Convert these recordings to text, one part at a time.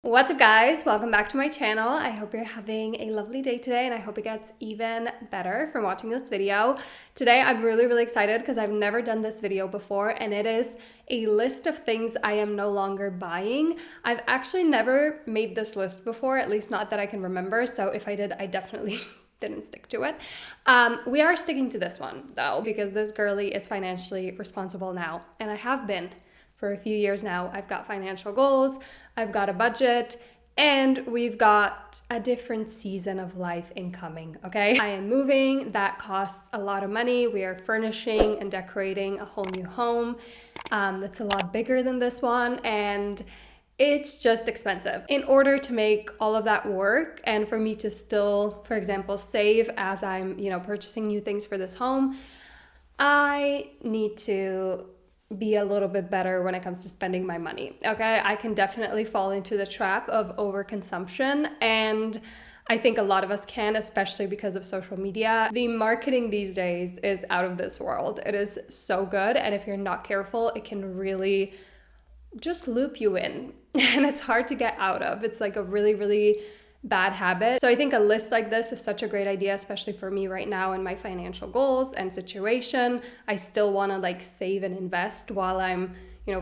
What's up guys, welcome back to my channel. I hope you're having a lovely day today and I hope it gets even better from watching this video. Today I'm really excited because I've never done this video before and it is a list of things I am no longer buying. I've actually never made this list before, at least not that I can remember, so if I did, I definitely didn't stick to it. We are sticking to this one though because this girly is financially responsible now and I have been for a few years now. I've got financial goals, I've got a budget, and we've got a different season of life incoming, okay? I am moving, that costs a lot of money. We are furnishing and decorating a whole new home that's a lot bigger than this one, and it's just expensive. In order to make all of that work and for me to still, for example, save as I'm, purchasing new things for this home, I need to be a little bit better when it comes to spending my money, okay? I can definitely fall into the trap of overconsumption, and I think a lot of us can, especially because of social media. The marketing these days is out of this world. It is so good, and if you're not careful, it can really just loop you in, and it's hard to get out of. It's like a really bad habit. So I think a list like this is such a great idea, especially for me right now in my financial goals and situation. I still want to save and invest while I'm,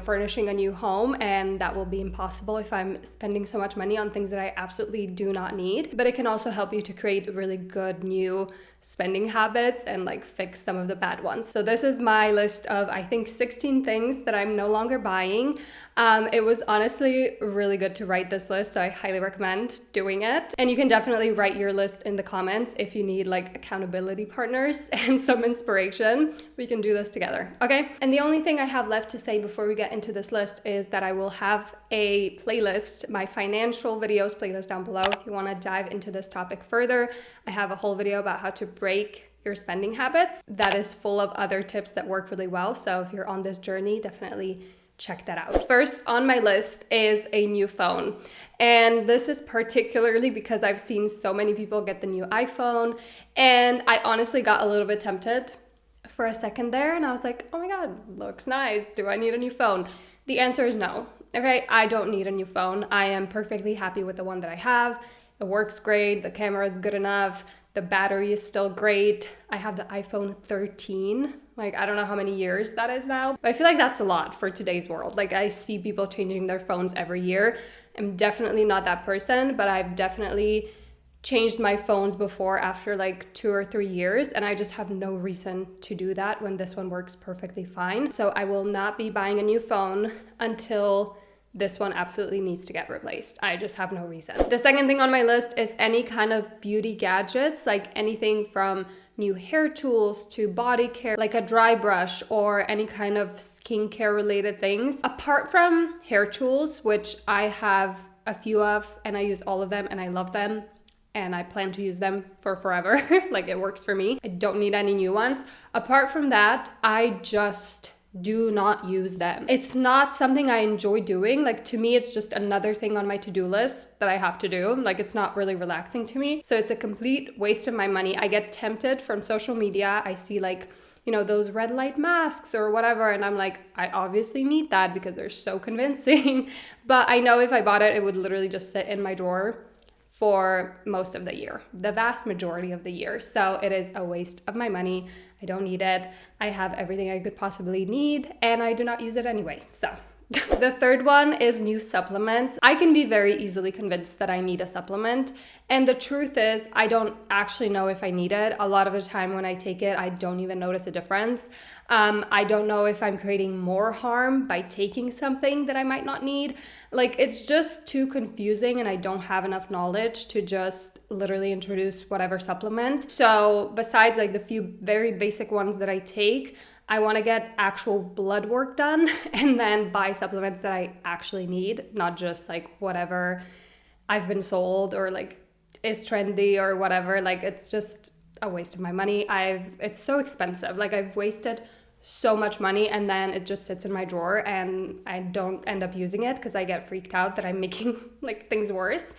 furnishing a new home, and that will be impossible if I'm spending so much money on things that I absolutely do not need. But it can also help you to create really good new spending habits and fix some of the bad ones. So this is my list of, I think, 16 things that I'm no longer buying. It was honestly really good to write this list, so I highly recommend doing it. And you can definitely write your list in the comments if you need accountability partners and some inspiration. We can do this together, okay? And the only thing I have left to say before we get into this list is that I will have a playlist, my financial videos playlist down below if you want to dive into this topic further. I have a whole video about how to break your spending habits that is full of other tips that work really well. So if you're on this journey, definitely check that out. First on my list is a new phone. And this is particularly because I've seen so many people get the new iPhone, and I honestly got a little bit tempted for a second there, and I was like, oh my God, looks nice. Do I need a new phone? The answer is no. Okay, I don't need a new phone. I am perfectly happy with the one that I have. It works great. The camera is good enough. The battery is still great. I have the iPhone 13. I don't know how many years that is now, but I feel like that's a lot for today's world. I see people changing their phones every year. I'm definitely not that person, but I've definitely changed my phones before after 2 or 3 years, and I just have no reason to do that when this one works perfectly fine. So I will not be buying a new phone until this one absolutely needs to get replaced. I just have no reason. The second thing on my list is any kind of beauty gadgets, anything from new hair tools to body care, like a dry brush or any kind of skincare related things. Apart from hair tools, which I have a few of and I use all of them and I love them, and I plan to use them for forever. It works for me. I don't need any new ones. Apart from that, I just do not use them. It's not something I enjoy doing. To me, it's just another thing on my to-do list that I have to do. It's not really relaxing to me. So it's a complete waste of my money. I get tempted from social media. I see those red light masks or whatever, and I'm like, I obviously need that because they're so convincing. But I know if I bought it, it would literally just sit in my drawer for most of the year, the vast majority of the year. So it is a waste of my money. I don't need it. I have everything I could possibly need, and I do not use it anyway. So the third one is new supplements. I can be very easily convinced that I need a supplement. And the truth is, I don't actually know if I need it. A lot of the time when I take it, I don't even notice a difference. I don't know if I'm creating more harm by taking something that I might not need. It's just too confusing, and I don't have enough knowledge to just literally introduce whatever supplement. So besides the few very basic ones that I take, I want to get actual blood work done and then buy supplements that I actually need, not just whatever I've been sold or is trendy or whatever. It's just a waste of my money. It's so expensive. I've wasted so much money and then it just sits in my drawer and I don't end up using it because I get freaked out that I'm making things worse.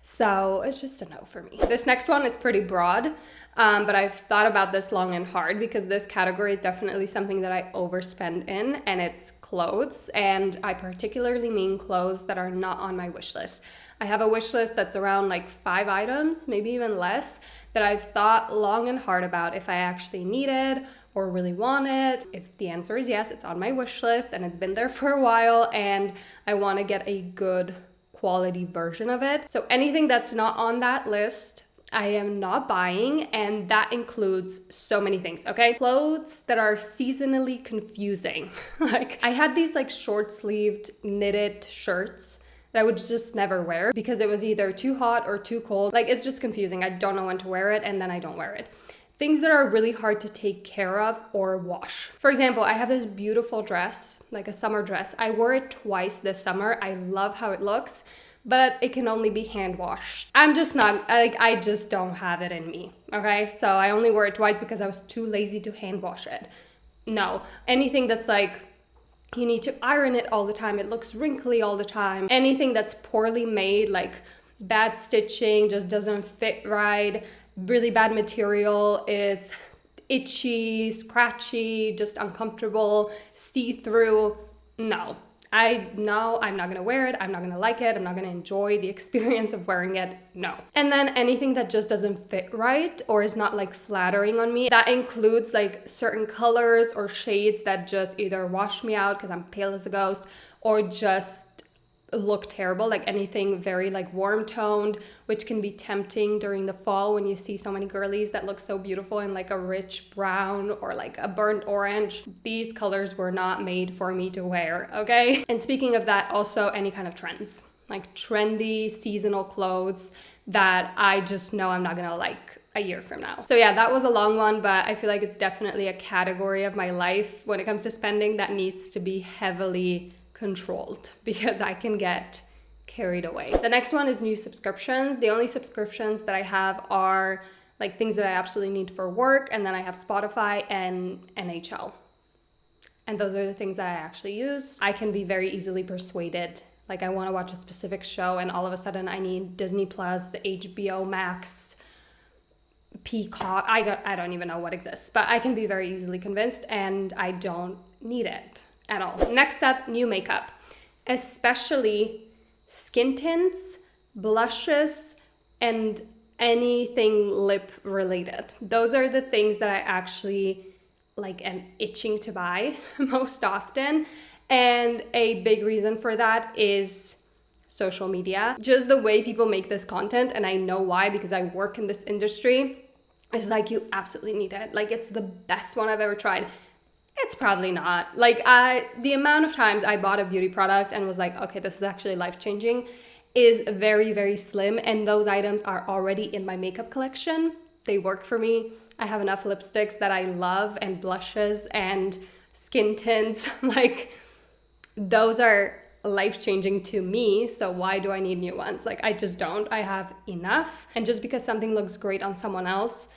So it's just a no for me. This next one is pretty broad, but I've thought about this long and hard because this category is definitely something that I overspend in, and it's clothes. And I particularly mean clothes that are not on my wish list. I have a wish list that's around like 5 items, maybe even less, that I've thought long and hard about if I actually need it or really want it. If the answer is yes, it's on my wish list and it's been there for a while and I want to get a good quality version of it. So anything that's not on that list, I am not buying, and that includes so many things, okay? Clothes that are seasonally confusing. Like I had these like short-sleeved knitted shirts that I would just never wear because it was either too hot or too cold. Like it's just confusing. I don't know when to wear it and then I don't wear it. Things that are really hard to take care of or wash. For example, I have this beautiful dress, like a summer dress. I wore it twice this summer. I love how it looks, but it can only be hand washed. I'm just not, like, I just don't have it in me, okay? So I only wore it twice because I was too lazy to hand wash it. No, anything that's like, you need to iron it all the time, it looks wrinkly all the time. Anything that's poorly made, like bad stitching, just doesn't fit right, really bad material, is itchy, scratchy, just uncomfortable, see-through. No, I'm not gonna wear it, I'm not gonna like it, I'm not gonna enjoy the experience of wearing it, no. And then anything that just doesn't fit right or is not like flattering on me, that includes like certain colors or shades that just either wash me out because I'm pale as a ghost or just look terrible, like anything very like warm toned, which can be tempting during the fall when you see so many girlies that look so beautiful in like a rich brown or like a burnt orange. These colors were not made for me to wear, okay? And speaking of that, also any kind of trends, like trendy seasonal clothes that I just know I'm not gonna like a year from now. So yeah, that was a long one, but I feel like it's definitely a category of my life when it comes to spending that needs to be heavily controlled because I can get carried away. The next one is new subscriptions. The only subscriptions that I have are like things that I absolutely need for work, and then I have Spotify and NHL. And those are the things that I actually use. I can be very easily persuaded. Like I want to watch a specific show and all of a sudden I need Disney Plus, HBO Max, Peacock. I don't even know what exists, but I can be very easily convinced and I don't need it at all. Next up, new makeup, especially skin tints, blushes, and anything lip related. Those are the things that I actually like am itching to buy most often. And a big reason for that is social media. Just the way people make this content, and I know why because I work in this industry, is like you absolutely need it. Like it's the best one I've ever tried. It's probably not. Like the amount of times I bought a beauty product and was like, okay, this is actually life-changing is very, very slim. And those items are already in my makeup collection. They work for me. I have enough lipsticks that I love and blushes and skin tints. Like those are life-changing to me. So why do I need new ones? Like I just don't. I have enough. And just because something looks great on someone else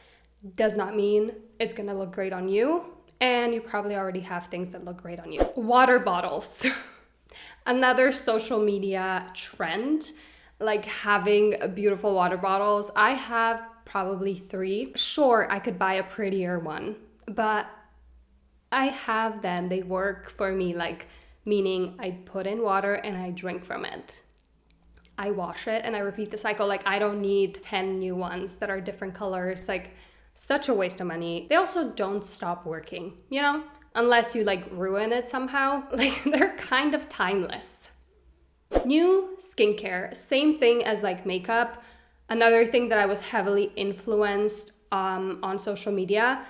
does not mean it's gonna look great on you. And you probably already have things that look great on you. Water bottles. Another social media trend, like having beautiful water bottles. I have probably 3. Sure, I could buy a prettier one, but I have them. They work for me, like meaning I put in water and I drink from it. I wash it and I repeat the cycle. Like I don't need 10 new ones that are different colors. Like such a waste of money. They also don't stop working, you know, unless you like ruin it somehow. Like they're kind of timeless. New skincare, same thing as like makeup. Another thing that I was heavily influenced on social media,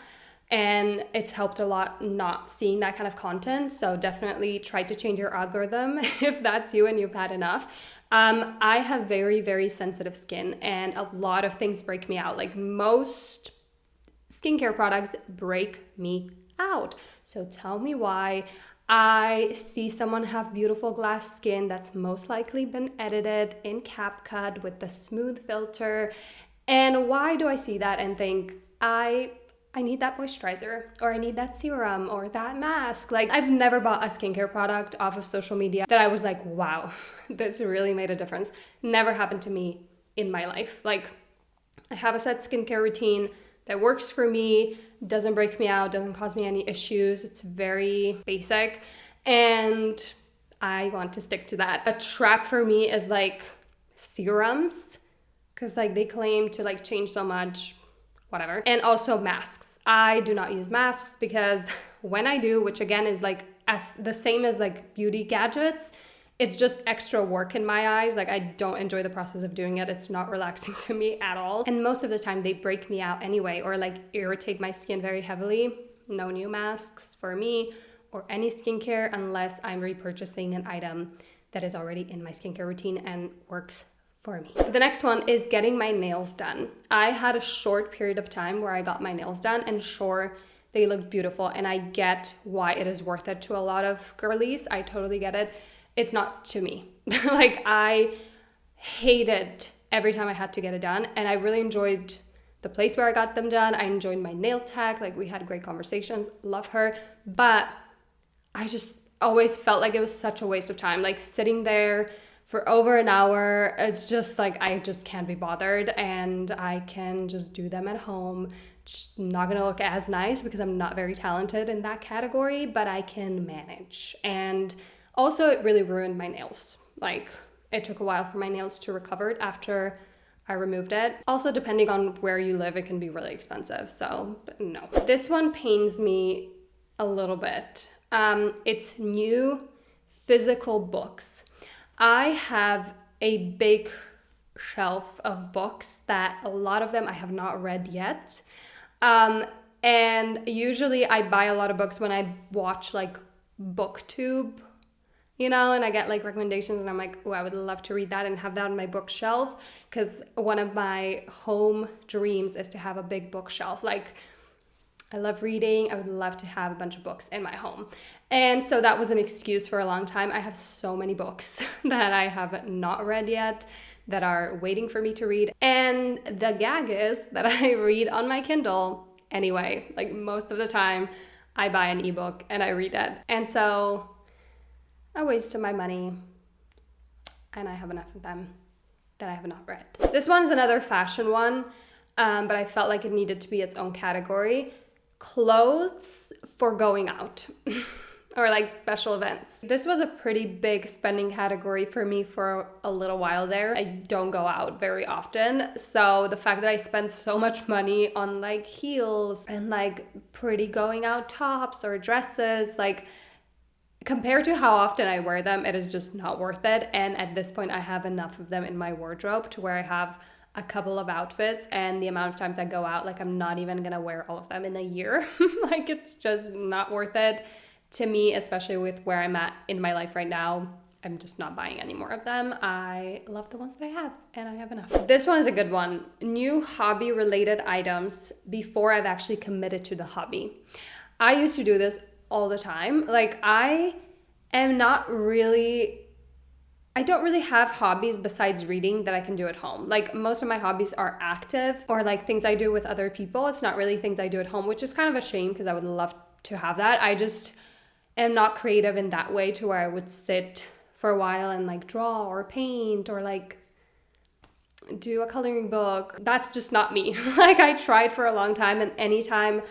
and it's helped a lot not seeing that kind of content. So definitely try to change your algorithm if that's you and you've had enough. I have very, very sensitive skin and a lot of things break me out. Like most skincare products break me out. So tell me why. I see someone have beautiful glass skin that's most likely been edited in CapCut with the smooth filter. And why do I see that and think, I need that moisturizer, or I need that serum, or that mask? Like I've never bought a skincare product off of social media that I was like, wow, this really made a difference. Never happened to me in my life. Like, I have a set skincare routine that works for me, doesn't break me out, doesn't cause me any issues. It's very basic, and I want to stick to that. A trap for me is like serums, because like they claim to like change so much, whatever. And also masks. I do not use masks because when I do, which again is like as the same as like beauty gadgets, it's just extra work in my eyes. Like, I don't enjoy the process of doing it. It's not relaxing to me at all. And most of the time they break me out anyway, or like irritate my skin very heavily. No new masks for me or any skincare unless I'm repurchasing an item that is already in my skincare routine and works for me. The next one is getting my nails done. I had a short period of time where I got my nails done, and sure, they looked beautiful, and I get why it is worth it to a lot of girlies. I totally get it. It's not to me. Like, I hated every time I had to get it done, and I really enjoyed the place where I got them done. I enjoyed my nail tech. Like, we had great conversations, love her, but I just always felt like it was such a waste of time. Like, sitting there for over an hour, it's just like, I just can't be bothered, and I can just do them at home. Just not gonna look as nice because I'm not very talented in that category, but I can manage. And also, it really ruined my nails. Like, it took a while for my nails to recover after I removed it. Also, depending on where you live, it can be really expensive. So, no. This one pains me a little bit. It's new physical books. I have a big shelf of books that a lot of them I have not read yet. And usually I buy a lot of books when I watch like BookTube, you know, and I get like recommendations, and I'm like, oh, I would love to read that and have that on my bookshelf, because one of my home dreams is to have a big bookshelf. Like, I love reading. I would love to have a bunch of books in my home. And so that was an excuse for a long time. I have so many books that I have not read yet that are waiting for me to read. And the gag is that I read on my Kindle anyway. Like, most of the time I buy an ebook and I read it. And so I wasted my money, and I have enough of them that I have not read. This one's another fashion one, but I felt like it needed to be its own category. Clothes for going out or like special events. This was a pretty big spending category for me for a little while there. I don't go out very often. So the fact that I spend so much money on like heels and like pretty going out tops or dresses, like, compared to how often I wear them, it is just not worth it. And at this point, I have enough of them in my wardrobe to where I have a couple of outfits, and the amount of times I go out, like, I'm not even gonna wear all of them in a year. Like, it's just not worth it to me, especially with where I'm at in my life right now. I'm just not buying any more of them. I love the ones that I have, and I have enough. This one is a good one. New hobby related items before I've actually committed to the hobby. I used to do this all the time. Like, I don't really have hobbies besides reading that I can do at home. Like, most of my hobbies are active or like things I do with other people. It's not really things I do at home, which is kind of a shame because I would love to have that. I just am not creative in that way to where I would sit for a while and like draw or paint or like do a coloring book. That's just not me. Like, I tried for a long time, and anytime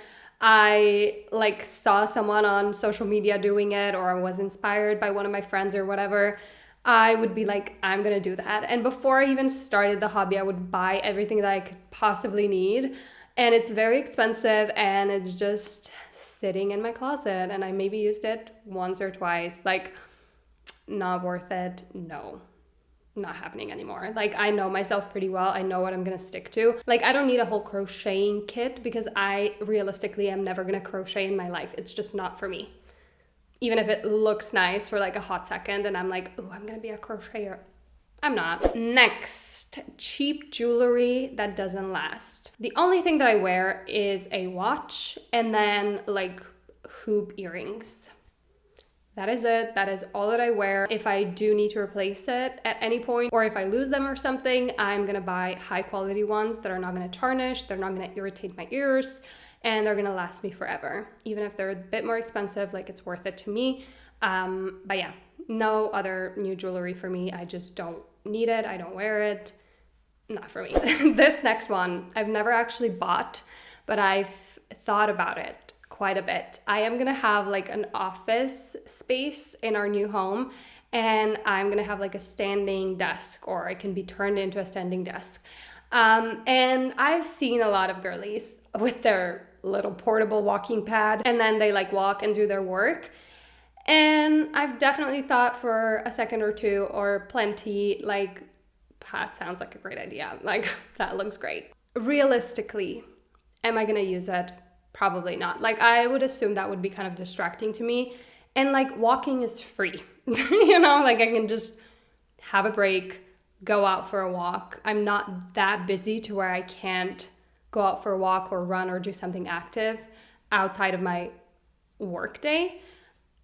I like saw someone on social media doing it, or I was inspired by one of my friends or whatever, I would be like, I'm gonna do that. And before I even started the hobby, I would buy everything that I could possibly need. And it's very expensive, and it's just sitting in my closet, and I maybe used it once or twice. Like, not worth it. No, not happening anymore. Like, I know myself pretty well. I know what I'm gonna stick to. Like, I don't need a whole crocheting kit because I realistically am never gonna crochet in my life. It's just not for me. Even if it looks nice for like a hot second and I'm like, oh, I'm gonna be a crocheter. I'm not. Next, cheap jewelry that doesn't last. The only thing that I wear is a watch and then like hoop earrings. That is it. That is all that I wear. If I do need to replace it at any point, or if I lose them or something, I'm gonna buy high quality ones that are not gonna tarnish, they're not gonna irritate my ears, and they're gonna last me forever. Even if they're a bit more expensive, like, it's worth it to me. But yeah, no other new jewelry for me. I just don't need it. I don't wear it. not for me. This next one, I've never actually bought, but I've thought about it quite a bit. I am gonna have like an office space in our new home, and I'm gonna have like a standing desk, or it can be turned into a standing desk. And I've seen a lot of girlies with their little portable walking pad, and then they like walk and do their work. And I've definitely thought for a second or two, or plenty, like, that sounds like a great idea. Like, that looks great. Realistically, am I gonna use it? Probably not. Like, I would assume that would be kind of distracting to me. And like, walking is free. You know, like I can just have a break, go out for a walk. I'm not that busy to where I can't go out for a walk or run or do something active outside of my work day.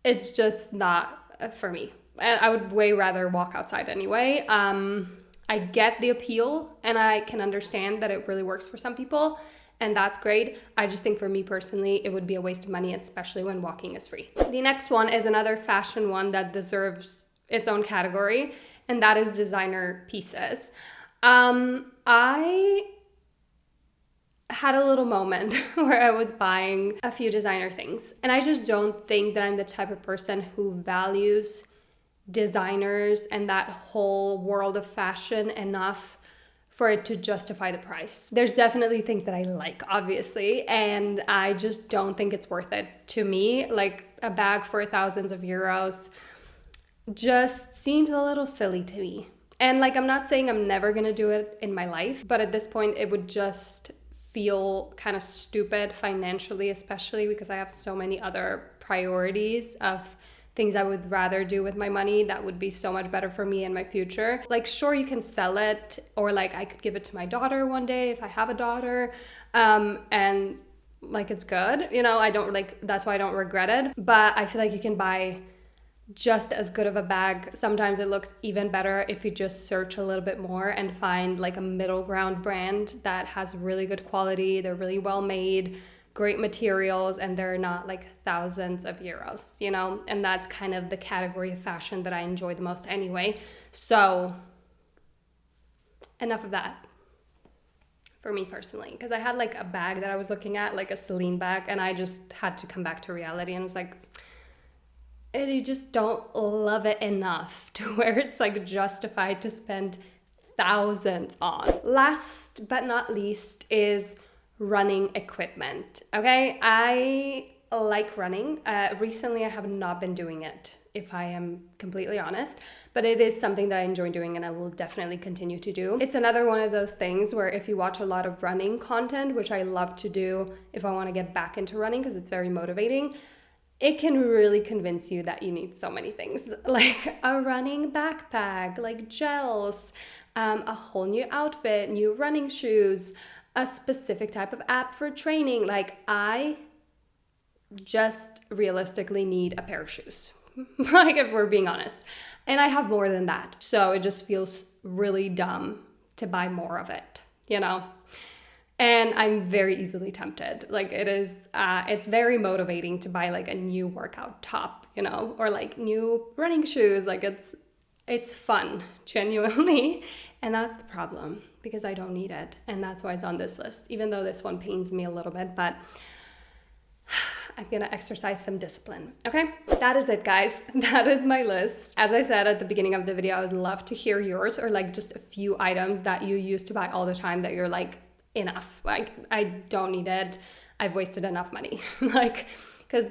It's just not for me. And I would way rather walk outside anyway. I get the appeal, and I can understand that it really works for some people, and that's great. I just think for me personally, it would be a waste of money, especially when walking is free. The next one is another fashion one that deserves its own category, and that is designer pieces. I had a little moment where I was buying a few designer things, and I just don't think that I'm the type of person who values designers and that whole world of fashion enough for it to justify the price. There's definitely things that I like, obviously, and I just don't think it's worth it to me. Like, a bag for thousands of euros just seems a little silly to me. And like, I'm not saying I'm never gonna do it in my life, but at this point it would just feel kind of stupid financially, especially because I have so many other priorities of things I would rather do with my money that would be so much better for me in my future. Like, sure, you can sell it, or like I could give it to my daughter one day if I have a daughter, and like, it's good, you know, I don't like, that's why I don't regret it. But I feel like you can buy just as good of a bag. Sometimes it looks even better if you just search a little bit more and find like a middle ground brand that has really good quality, they're really well made, great materials, and they're not like thousands of euros, you know? And that's kind of the category of fashion that I enjoy the most anyway. So enough of that for me personally, because I had like a bag that I was looking at, like a Celine bag, and I just had to come back to reality, and it's like, you just don't love it enough to where it's like justified to spend thousands on. Last but not least is running equipment. Okay, I like running. Recently I have not been doing it, if I am completely honest, but it is something that I enjoy doing, and I will definitely continue to do. It's another one of those things where if you watch a lot of running content, which I love to do if I want to get back into running because it's very motivating, it can really convince you that you need so many things, like a running backpack, like gels, a whole new outfit, new running shoes, a specific type of app for training. Like, I just realistically need a pair of shoes, like, if we're being honest. And I have more than that. So it just feels really dumb to buy more of it, you know? And I'm very easily tempted. Like, it is, it's very motivating to buy like a new workout top, you know, or like new running shoes. Like, it's fun, genuinely. And that's the problem, because I don't need it. And that's why it's on this list, even though this one pains me a little bit, but I'm gonna exercise some discipline, okay? That is it, guys. That is my list. As I said at the beginning of the video, I would love to hear yours, or like just a few items that you used to buy all the time that you're like, enough, like, I don't need it, I've wasted enough money. Like, because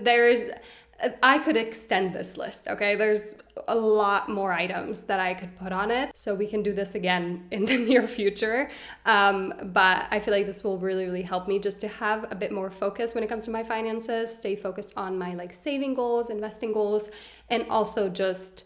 I could extend this list, okay? There's a lot more items that I could put on it, so we can do this again in the near future. But I feel like this will really, really help me just to have a bit more focus when it comes to my finances, stay focused on my like saving goals, investing goals, and also just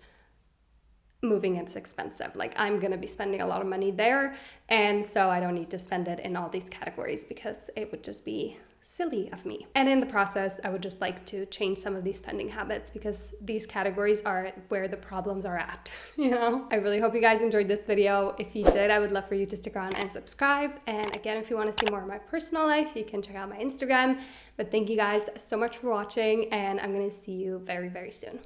moving is expensive. Like, I'm gonna be spending a lot of money there, and so I don't need to spend it in all these categories because it would just be silly of me. And in the process, I would just like to change some of these spending habits, because these categories are where the problems are at, you know? I really hope you guys enjoyed this video. If you did, I would love for you to stick around and subscribe. And again, if you want to see more of my personal life, you can check out my Instagram. But thank you guys so much for watching, and I'm gonna see you very, very soon.